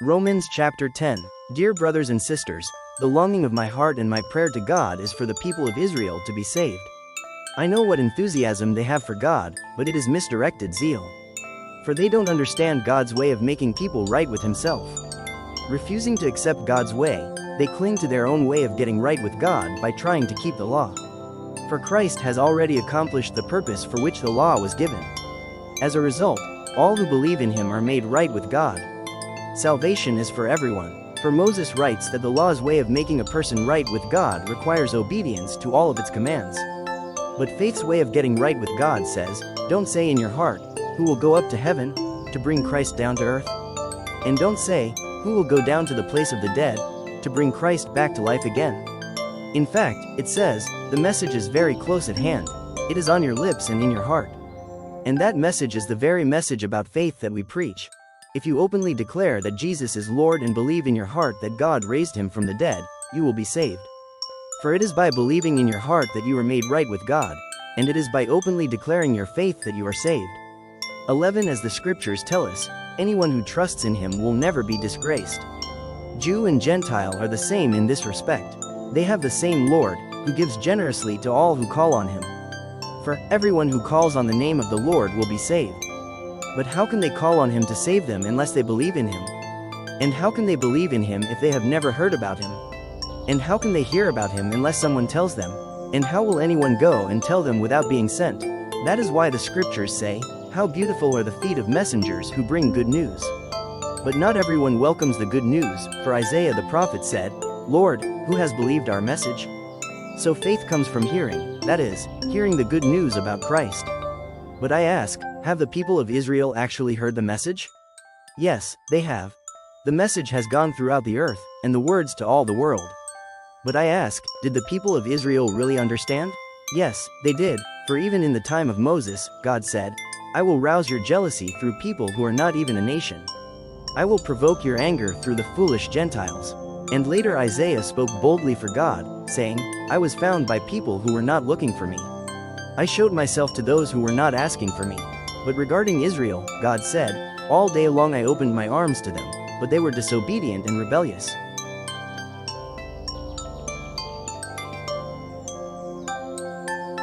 Romans chapter 10. Dear brothers and sisters, the longing of my heart and my prayer to God is for the people of Israel to be saved. I know what enthusiasm they have for God, but it is misdirected zeal. For they don't understand God's way of making people right with Himself. Refusing to accept God's way, they cling to their own way of getting right with God by trying to keep the law. For Christ has already accomplished the purpose for which the law was given. As a result, all who believe in Him are made right with God. Salvation is for everyone, for Moses writes that the law's way of making a person right with God requires obedience to all of its commands. But faith's way of getting right with God says, don't say in your heart, who will go up to heaven, to bring Christ down to earth? And don't say, who will go down to the place of the dead, to bring Christ back to life again? In fact, it says, the message is very close at hand, it is on your lips and in your heart. And that message is the very message about faith that we preach. If you openly declare that Jesus is Lord and believe in your heart that God raised Him from the dead, you will be saved. For it is by believing in your heart that you are made right with God, and it is by openly declaring your faith that you are saved. 11 As the scriptures tell us, anyone who trusts in Him will never be disgraced. Jew and Gentile are the same in this respect. They have the same Lord, who gives generously to all who call on Him. For everyone who calls on the name of the Lord will be saved. But how can they call on Him to save them unless they believe in Him? And how can they believe in Him if they have never heard about Him? And how can they hear about Him unless someone tells them? And how will anyone go and tell them without being sent? That is why the scriptures say, how beautiful are the feet of messengers who bring good news. But not everyone welcomes the good news, for Isaiah the prophet said, Lord, who has believed our message? So faith comes from hearing, that is, hearing the good news about Christ. But I ask, have the people of Israel actually heard the message? Yes, they have. The message has gone throughout the earth, and the words to all the world. But I ask, did the people of Israel really understand? Yes, they did, for even in the time of Moses, God said, I will rouse your jealousy through people who are not even a nation. I will provoke your anger through the foolish Gentiles. And later Isaiah spoke boldly for God, saying, I was found by people who were not looking for me. I showed myself to those who were not asking for me. But regarding Israel, God said, all day long I opened my arms to them, but they were disobedient and rebellious.